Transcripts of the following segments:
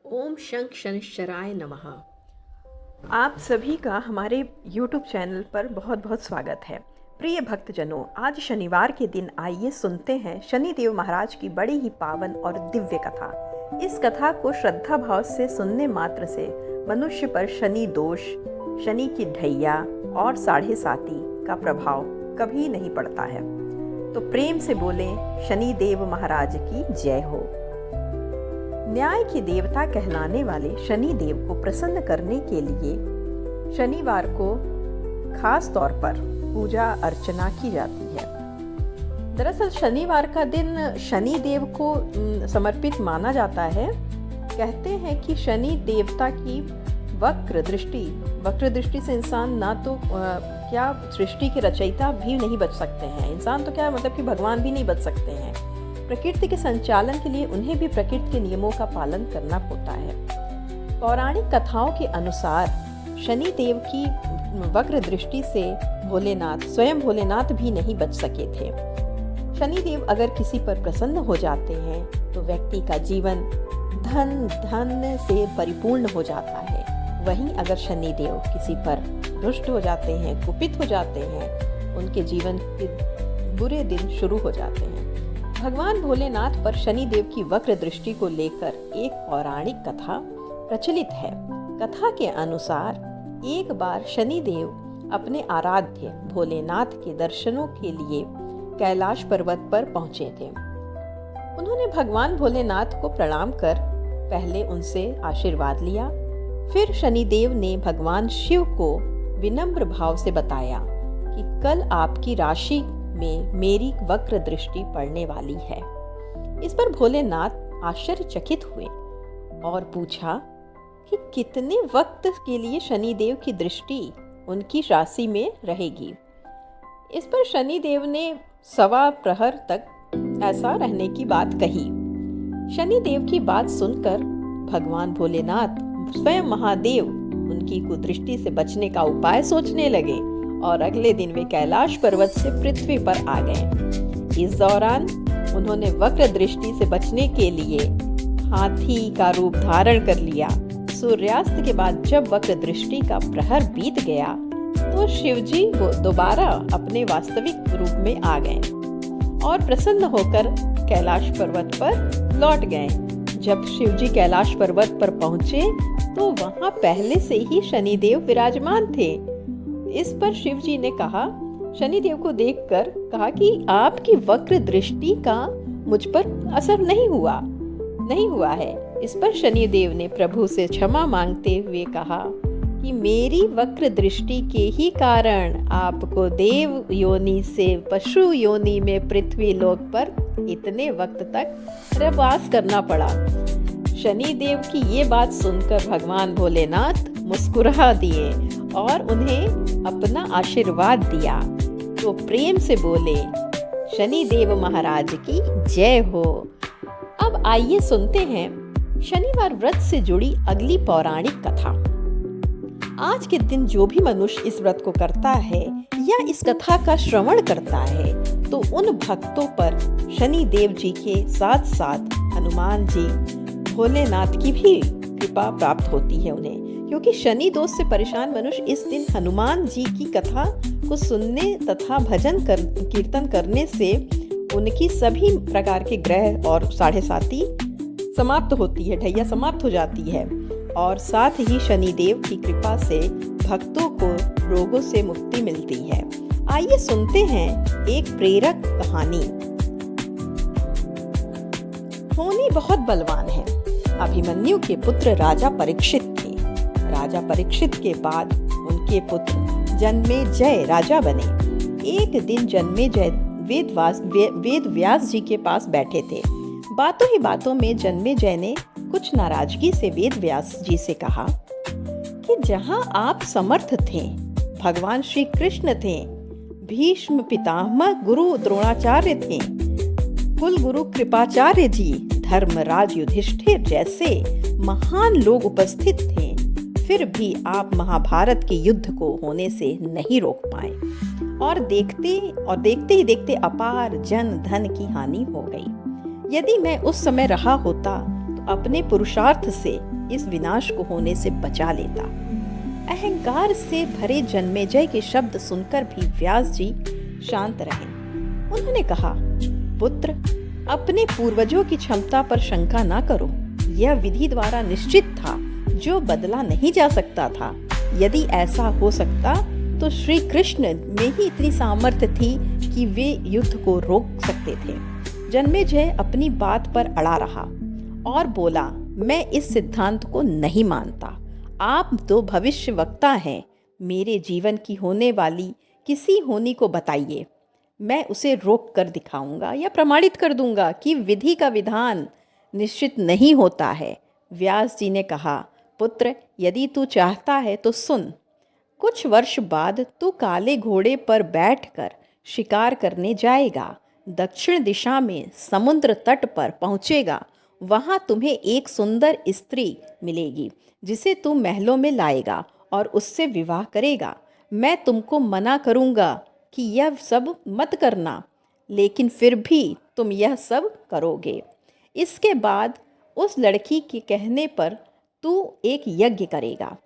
ओम शंख शनिश्चराय नमः। आप सभी का हमारे YouTube चैनल पर बहुत बहुत स्वागत है। प्रिय भक्तजनों, आज शनिवार के दिन आइए सुनते हैं शनिदेव महाराज की बड़ी ही पावन और दिव्य कथा। इस कथा को श्रद्धा भाव से सुनने मात्र से मनुष्य पर शनि दोष, शनि की ढैया और साढ़े साती का प्रभाव कभी नहीं पड़ता है। तो प्रेम से बोलें शनिदेव महाराज की जय हो। न्याय के देवता कहलाने वाले शनि देव को प्रसन्न करने के लिए शनिवार को खास तौर पर पूजा अर्चना की जाती है। दरअसल शनिवार का दिन शनि देव को समर्पित माना जाता है। कहते हैं कि शनि देवता की वक्र दृष्टि से इंसान ना तो क्या सृष्टि के रचयिता भी नहीं बच सकते हैं, इंसान तो क्या मतलब कि भगवान भी नहीं बच सकते हैं। प्रकृति के संचालन के लिए उन्हें भी प्रकृति के नियमों का पालन करना होता है। पौराणिक कथाओं के अनुसार शनि देव की वक्र दृष्टि से स्वयं भोलेनाथ भी नहीं बच सके थे। शनि देव अगर किसी पर प्रसन्न हो जाते हैं तो व्यक्ति का जीवन धन से परिपूर्ण हो जाता है। वहीं अगर शनि देव किसी पर दुष्ट हो जाते हैं, कुपित हो जाते हैं, उनके जीवन के बुरे दिन शुरू हो जाते हैं। भगवान भोलेनाथ पर शनि देव की वक्र दृष्टि को लेकर एक पौराणिक कथा प्रचलित है। कथा के अनुसार एक बार शनि देव अपने आराध्य भोलेनाथ के दर्शनों के लिए कैलाश पर्वत पर पहुंचे थे। उन्होंने भगवान भोलेनाथ को प्रणाम कर पहले उनसे आशीर्वाद लिया। फिर शनि देव ने भगवान शिव को विनम्र भाव से बताया कि कल आपकी राशि में मेरी वक्र दृष्टि पड़ने वाली है। इस पर भोलेनाथ आश्चर्यचकित हुए और पूछा कि कितने वक्त के लिए शनिदेव की दृष्टि उनकी राशि में रहेगी। इस पर शनिदेव ने 1.25 प्रहर तक ऐसा रहने की बात कही। शनिदेव की बात सुनकर भगवान भोलेनाथ स्वयं महादेव उनकी कुदृष्टि से बचने का उपाय सोचने लगे और अगले दिन वे कैलाश पर्वत से पृथ्वी पर आ गए। इस दौरान उन्होंने वक्र दृष्टि से बचने के लिए हाथी का रूप धारण कर लिया। सूर्यास्त के बाद जब वक्र दृष्टि का प्रहर बीत गया तो शिवजी दोबारा अपने वास्तविक रूप में आ गए और प्रसन्न होकर कैलाश पर्वत पर लौट गए। जब शिवजी कैलाश पर्वत पर पहुंचे तो वहां पहले से ही शनिदेव विराजमान थे। इस पर शिवजी ने कहा, शनिदेव को देखकर कहा कि आपकी वक्र दृष्टि का मुझ पर असर नहीं हुआ है। इस पर शनिदेव ने प्रभु से क्षमा मांगते हुए कहा कि मेरी वक्र दृष्टि के ही कारण आपको देव योनि से पशु योनि में पृथ्वी लोक पर इतने वक्त तक वास करना पड़ा। शनिदेव की ये बात सुनकर भगवान भोलेनाथ मुस्कुरा दिए और उन्हें अपना आशीर्वाद दिया। तो प्रेम से बोले शनिदेव महाराज की जय हो। अब आइए सुनते हैं शनिवार व्रत से जुड़ी अगली पौराणिक कथा। आज के दिन जो भी मनुष्य इस व्रत को करता है या इस कथा का श्रवण करता है तो उन भक्तों पर शनि देव जी के साथ साथ हनुमान जी, भोलेनाथ की भी कृपा प्राप्त होती है उन्हें, क्योंकि शनि दोष से परेशान मनुष्य इस दिन हनुमान जी की कथा को सुनने तथा कीर्तन करने से उनकी सभी प्रकार के ग्रह और साढ़े साती समाप्त होती है, ढैया समाप्त हो जाती है और साथ ही शनिदेव की कृपा से भक्तों को रोगों से मुक्ति मिलती है। आइए सुनते हैं एक प्रेरक कहानी। होनी बहुत बलवान है। अभिमन्यु के पुत्र राजा परीक्षित थे। राजा परीक्षित के बाद उनके पुत्र जन्मेजय राजा बने। एक दिन जन्मेजय वेद व्यास जी के पास बैठे थे। बातों ही बातों में जन्मेजय ने कुछ नाराजगी से वेद व्यास जी से कहा कि जहां आप समर्थ थे, भगवान श्री कृष्ण थे, भीष्म पितामह गुरु द्रोणाचार्य थे, कुल गुरु कृपाचार्य जी, धर्मराज युधिष्ठिर जैसे महान लोग उपस्थित थे, फिर भी आप महाभारत के युद्ध को होने से नहीं रोक पाए और देखते ही देखते अपार जन धन की हानि हो गई। यदि मैं उस समय रहा होता तो अपने पुरुषार्थ से इस विनाश को होने से बचा लेता। अहंकार से भरे जन्मेजय के शब्द सुनकर भी व्यास जी शांत रहे। उन्होंने कहा, पुत्र, अपने पूर्वजों की क्षमता पर शंका ना करो। यह विधि द्वारा निश्चित था, जो बदला नहीं जा सकता था। यदि ऐसा हो सकता तो श्री कृष्ण में ही इतनी सामर्थ्य थी कि वे युद्ध को रोक सकते थे। जन्मेजय अपनी बात पर अड़ा रहा और बोला, मैं इस सिद्धांत को नहीं मानता। आप तो भविष्य वक्ता हैं। मेरे जीवन की होने वाली किसी होनी को बताइए। मैं उसे रोक कर दिखाऊंगा या प्रमाणित कर दूंगा कि विधि का विधान निश्चित नहीं होता है। व्यास जी ने कहा, पुत्र, यदि तू चाहता है तो सुन। कुछ वर्ष बाद तू काले घोड़े पर बैठकर शिकार करने जाएगा। दक्षिण दिशा में समुद्र तट पर पहुंचेगा। वहां तुम्हें एक सुंदर स्त्री मिलेगी जिसे तू महलों में लाएगा और उससे विवाह करेगा। मैं तुमको मना करूंगा कि यह सब मत करना, लेकिन फिर भी तुम यह सब करोगे। इसके बाद उस लड़की के कहने पर तू एक यज्ञ करेगा।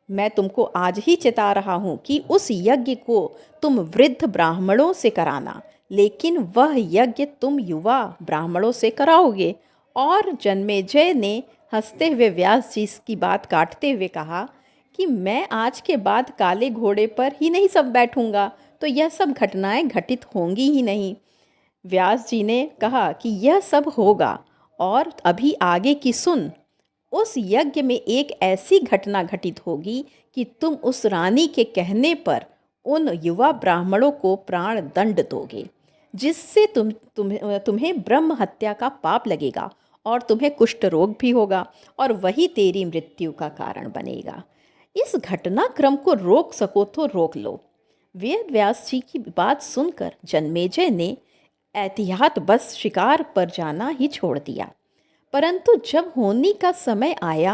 मैं तुमको आज ही चेता रहा हूँ कि उस यज्ञ को तुम वृद्ध ब्राह्मणों से कराना, लेकिन वह यज्ञ तुम युवा ब्राह्मणों से कराओगे। और जन्मेजय ने हंसते हुए व्यास जी की बात काटते हुए कहा कि मैं आज के बाद काले घोड़े पर ही नहीं सब बैठूंगा, तो यह सब घटनाएं घटित होंगी ही नहीं। व्यास जी ने कहा कि यह सब होगा, और अभी आगे की सुन। उस यज्ञ में एक ऐसी घटना घटित होगी कि तुम उस रानी के कहने पर उन युवा ब्राह्मणों को प्राण दंड दोगे, जिससे तुम्हें ब्रह्म हत्या का पाप लगेगा और तुम्हें कुष्ठ रोग भी होगा, और वही तेरी मृत्यु का कारण बनेगा। इस घटनाक्रम को रोक सको तो रोक लो। वेद व्यास जी की बात सुनकर जन्मेजय ने एहतियात बस शिकार पर जाना ही छोड़ दिया। परंतु जब होनी का समय आया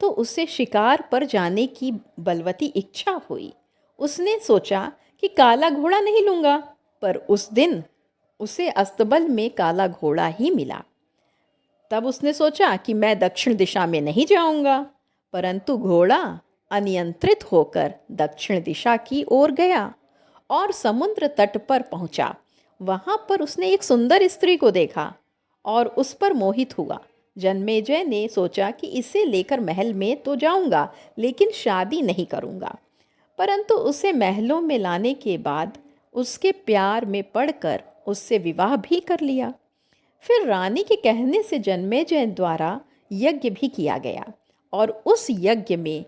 तो उसे शिकार पर जाने की बलवती इच्छा हुई। उसने सोचा कि काला घोड़ा नहीं लूँगा, पर उस दिन उसे अस्तबल में काला घोड़ा ही मिला। तब उसने सोचा कि मैं दक्षिण दिशा में नहीं जाऊँगा, परंतु घोड़ा अनियंत्रित होकर दक्षिण दिशा की ओर गया और समुद्र तट पर पहुँचा। वहाँ पर उसने एक सुंदर स्त्री को देखा और उस पर मोहित हुआ। जन्मेजय ने सोचा कि इसे लेकर महल में तो जाऊंगा, लेकिन शादी नहीं करूंगा। परंतु उसे महलों में लाने के बाद उसके प्यार में पड़कर उससे विवाह भी कर लिया। फिर रानी के कहने से जन्मेजय द्वारा यज्ञ भी किया गया और उस यज्ञ में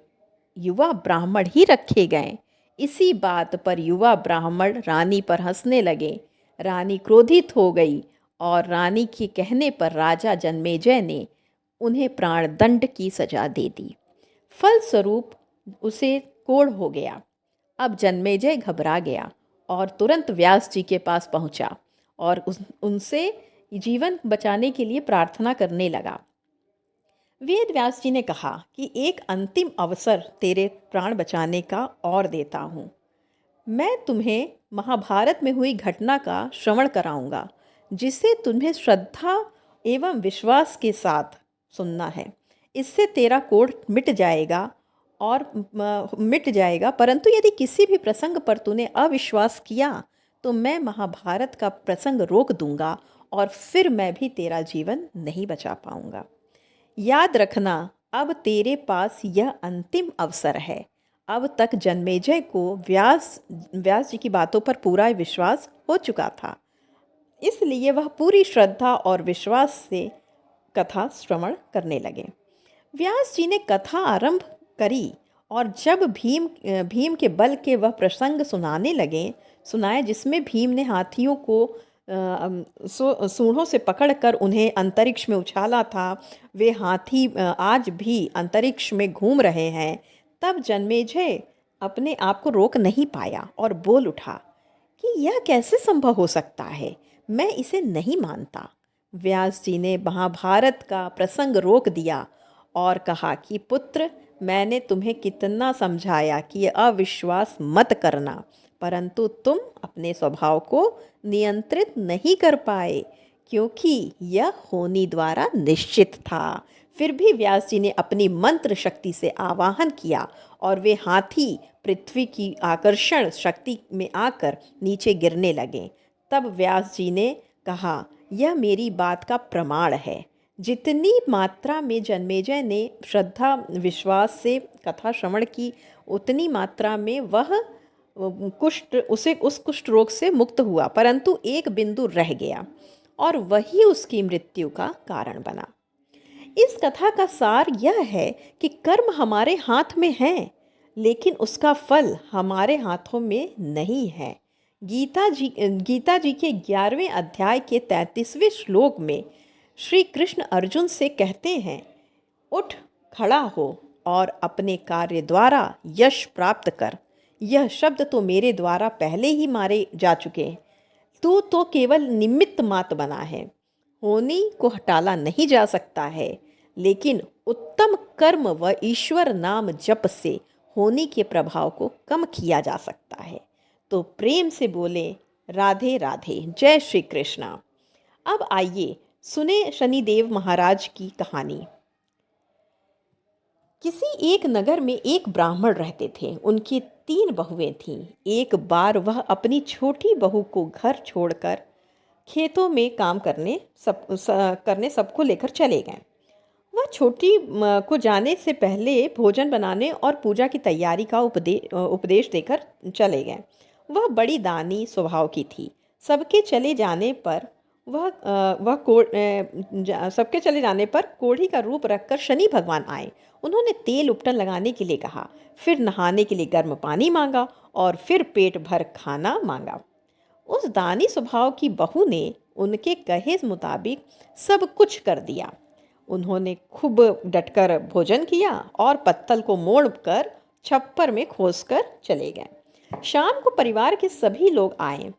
युवा ब्राह्मण ही रखे गए। इसी बात पर युवा ब्राह्मण रानी पर हंसने लगे। रानी क्रोधित हो गई और रानी के कहने पर राजा जन्मेजय ने उन्हें प्राणदंड की सजा दे दी। फलस्वरूप उसे कोढ़ हो गया। अब जन्मेजय घबरा गया और तुरंत व्यास जी के पास पहुंचा और उनसे जीवन बचाने के लिए प्रार्थना करने लगा। वेद व्यास जी ने कहा कि एक अंतिम अवसर तेरे प्राण बचाने का और देता हूँ। मैं तुम्हें महाभारत में हुई घटना का श्रवण कराऊंगा, जिसे तुम्हें श्रद्धा एवं विश्वास के साथ सुनना है। इससे तेरा कोढ़ मिट जाएगा परंतु यदि किसी भी प्रसंग पर तूने अविश्वास किया तो मैं महाभारत का प्रसंग रोक दूंगा और फिर मैं भी तेरा जीवन नहीं बचा पाऊंगा। याद रखना, अब तेरे पास यह अंतिम अवसर है। अब तक जन्मेजय को व्यास जी की बातों पर पूरा विश्वास हो चुका था, इसलिए वह पूरी श्रद्धा और विश्वास से कथा श्रवण करने लगे। व्यास जी ने कथा आरंभ करी और जब भीम के बल के वह प्रसंग सुनाए जिसमें भीम ने हाथियों को सूंडों से पकड़कर उन्हें अंतरिक्ष में उछाला था, वे हाथी आज भी अंतरिक्ष में घूम रहे हैं, तब जन्मेजय अपने आप को रोक नहीं पाया और बोल उठा कि यह कैसे संभव हो सकता है, मैं इसे नहीं मानता। व्यास जी ने महाभारत का प्रसंग रोक दिया और कहा कि पुत्र, मैंने तुम्हें कितना समझाया कि अविश्वास मत करना, परंतु तुम अपने स्वभाव को नियंत्रित नहीं कर पाए, क्योंकि यह होनी द्वारा निश्चित था। फिर भी व्यास जी ने अपनी मंत्र शक्ति से आवाहन किया और वे हाथी पृथ्वी की आकर्षण शक्ति में आकर नीचे गिरने लगे। तब व्यास जी ने कहा, यह मेरी बात का प्रमाण है। जितनी मात्रा में जन्मेजय ने श्रद्धा विश्वास से कथा श्रवण की, उतनी मात्रा में वह उस कुष्ठ रोग से मुक्त हुआ, परंतु एक बिंदु रह गया और वही उसकी मृत्यु का कारण बना। इस कथा का सार यह है कि कर्म हमारे हाथ में है, लेकिन उसका फल हमारे हाथों में नहीं है। गीता जी के 11वें अध्याय के 33वें श्लोक में श्री कृष्ण अर्जुन से कहते हैं, उठ खड़ा हो और अपने कार्य द्वारा यश प्राप्त कर। यह शब्द तो मेरे द्वारा पहले ही मारे जा चुके हैं। तू तो केवल निमित्त मात्र बना है। होनी को हटाला नहीं जा सकता है, लेकिन उत्तम कर्म व ईश्वर नाम जप से होनी के प्रभाव को कम किया जा सकता है। तो प्रेम से बोले, राधे राधे, जय श्री कृष्णा। अब आइए सुने शनिदेव महाराज की कहानी। किसी एक नगर में एक ब्राह्मण रहते थे। उनकी 3 बहुएं थीं। एक बार वह अपनी छोटी बहू को घर छोड़कर खेतों में काम करने सबको लेकर चले गए। वह छोटी को जाने से पहले भोजन बनाने और पूजा की तैयारी का उपदेश देकर चले गए। वह बड़ी दानी स्वभाव की थी। सबके चले जाने पर सबके चले जाने पर कोढ़ी का रूप रखकर शनि भगवान आए। उन्होंने तेल उपटन लगाने के लिए कहा, फिर नहाने के लिए गर्म पानी मांगा और फिर पेट भर खाना मांगा। उस दानी स्वभाव की बहू ने उनके कहे मुताबिक सब कुछ कर दिया। उन्होंने खूब डटकर भोजन किया और पत्तल को मोड़कर छप्पर में खोसकर चले गए। शाम को परिवार के सभी लोग आए।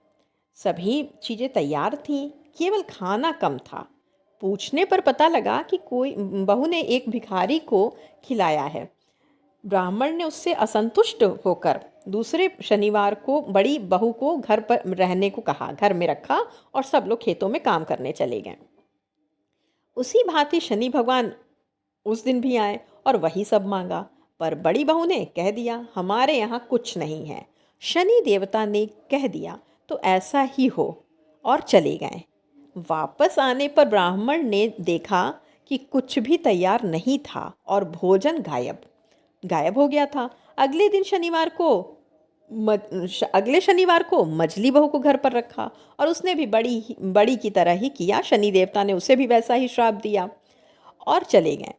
सभी चीज़ें तैयार थीं, केवल खाना कम था। पूछने पर पता लगा कि कोई बहू ने एक भिखारी को खिलाया है। ब्राह्मण ने उससे असंतुष्ट होकर दूसरे शनिवार को बड़ी बहू को घर पर रहने को कहा, घर में रखा और सब लोग खेतों में काम करने चले गए। उसी भांति शनि भगवान उस दिन भी आए और वही सब मांगा, पर बड़ी बहू ने कह दिया, हमारे यहाँ कुछ नहीं है। शनि देवता ने कह दिया, तो ऐसा ही हो, और चले गए। वापस आने पर ब्राह्मण ने देखा कि कुछ भी तैयार नहीं था और भोजन गायब हो गया था। अगले शनिवार को मझली बहू को घर पर रखा और उसने भी बड़ी की तरह ही किया। शनि देवता ने उसे भी वैसा ही श्राप दिया और चले गए।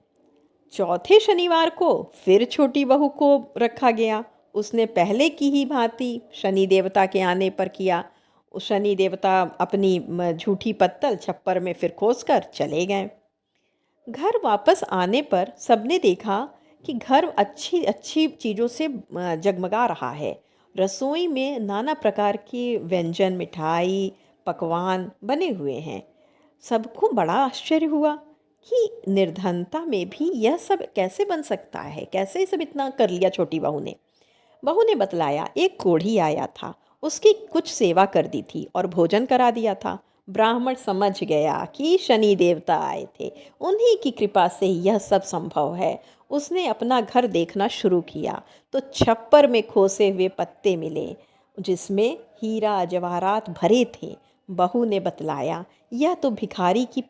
चौथे शनिवार को फिर छोटी बहू को रखा गया। उसने पहले की ही भांति शनि देवता के आने पर किया। शनि देवता अपनी झूठी पत्तल छप्पर में फिर खोसकर चले गए। घर वापस आने पर सबने देखा कि घर अच्छी अच्छी चीज़ों से जगमगा रहा है। रसोई में नाना प्रकार के व्यंजन, मिठाई, पकवान बने हुए हैं। सबको बड़ा आश्चर्य हुआ कि निर्धनता में भी यह सब कैसे बन सकता है, कैसे सब इतना कर लिया छोटी बहू ने। बहू ने बतलाया, एक कोढ़ी आया था, उसकी कुछ सेवा कर दी थी और भोजन करा दिया था। ब्राह्मण समझ गया कि शनि देवता आए थे, उन्हीं की कृपा से यह सब संभव है। उसने अपना घर देखना शुरू किया तो छप्पर में खोसे हुए पत्ते मिले जिसमें हीरा जवाहरात भरे थे। बहू ने बतलाया, यह तो भिखारी की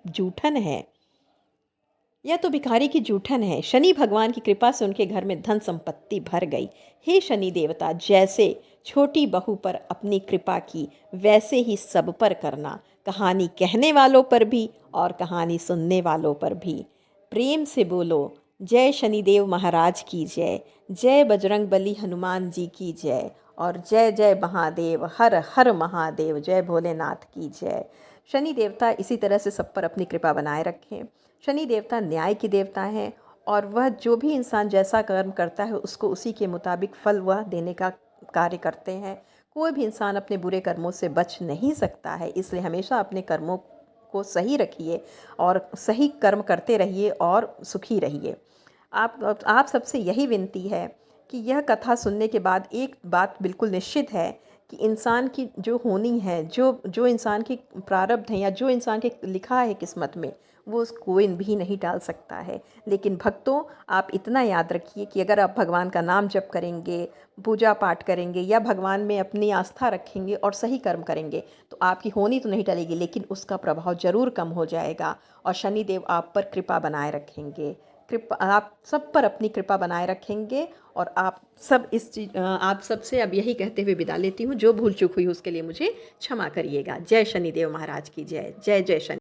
जूठन है। शनि भगवान की कृपा से उनके घर में धन संपत्ति भर गई। हे शनि देवता, जैसे छोटी बहू पर अपनी कृपा की, वैसे ही सब पर करना, कहानी कहने वालों पर भी और कहानी सुनने वालों पर भी। प्रेम से बोलो, जय शनिदेव महाराज की जय, जय बजरंग बली हनुमान जी की जय, और जय जय महादेव, हर हर महादेव, जय भोलेनाथ की जय। शनि देवता इसी तरह से सब पर अपनी कृपा बनाए रखें। शनि देवता न्याय की देवता हैं और वह जो भी इंसान जैसा कर्म करता है उसको उसी के मुताबिक फल वह देने का कार्य करते हैं। कोई भी इंसान अपने बुरे कर्मों से बच नहीं सकता है, इसलिए हमेशा अपने कर्मों को सही रखिए और सही कर्म करते रहिए और सुखी रहिए। आप सबसे यही विनती है कि यह कथा सुनने के बाद एक बात बिल्कुल निश्चित है कि इंसान की जो होनी है, जो इंसान की प्रारब्ध है या जो इंसान के लिखा है किस्मत में, वो कोई भी नहीं टाल सकता है। लेकिन भक्तों, आप इतना याद रखिए कि अगर आप भगवान का नाम जप करेंगे, पूजा पाठ करेंगे या भगवान में अपनी आस्था रखेंगे और सही कर्म करेंगे तो आपकी होनी तो नहीं टलेगी, लेकिन उसका प्रभाव ज़रूर कम हो जाएगा और शनिदेव आप पर कृपा बनाए रखेंगे। कृपा आप सब पर अपनी कृपा बनाए रखेंगे। और आप आप सबसे अब यही कहते हुए विदा लेती हूँ, जो भूल चूक हुई उसके लिए मुझे क्षमा करिएगा। जय शनिदेव महाराज की जय। जय जय शनि।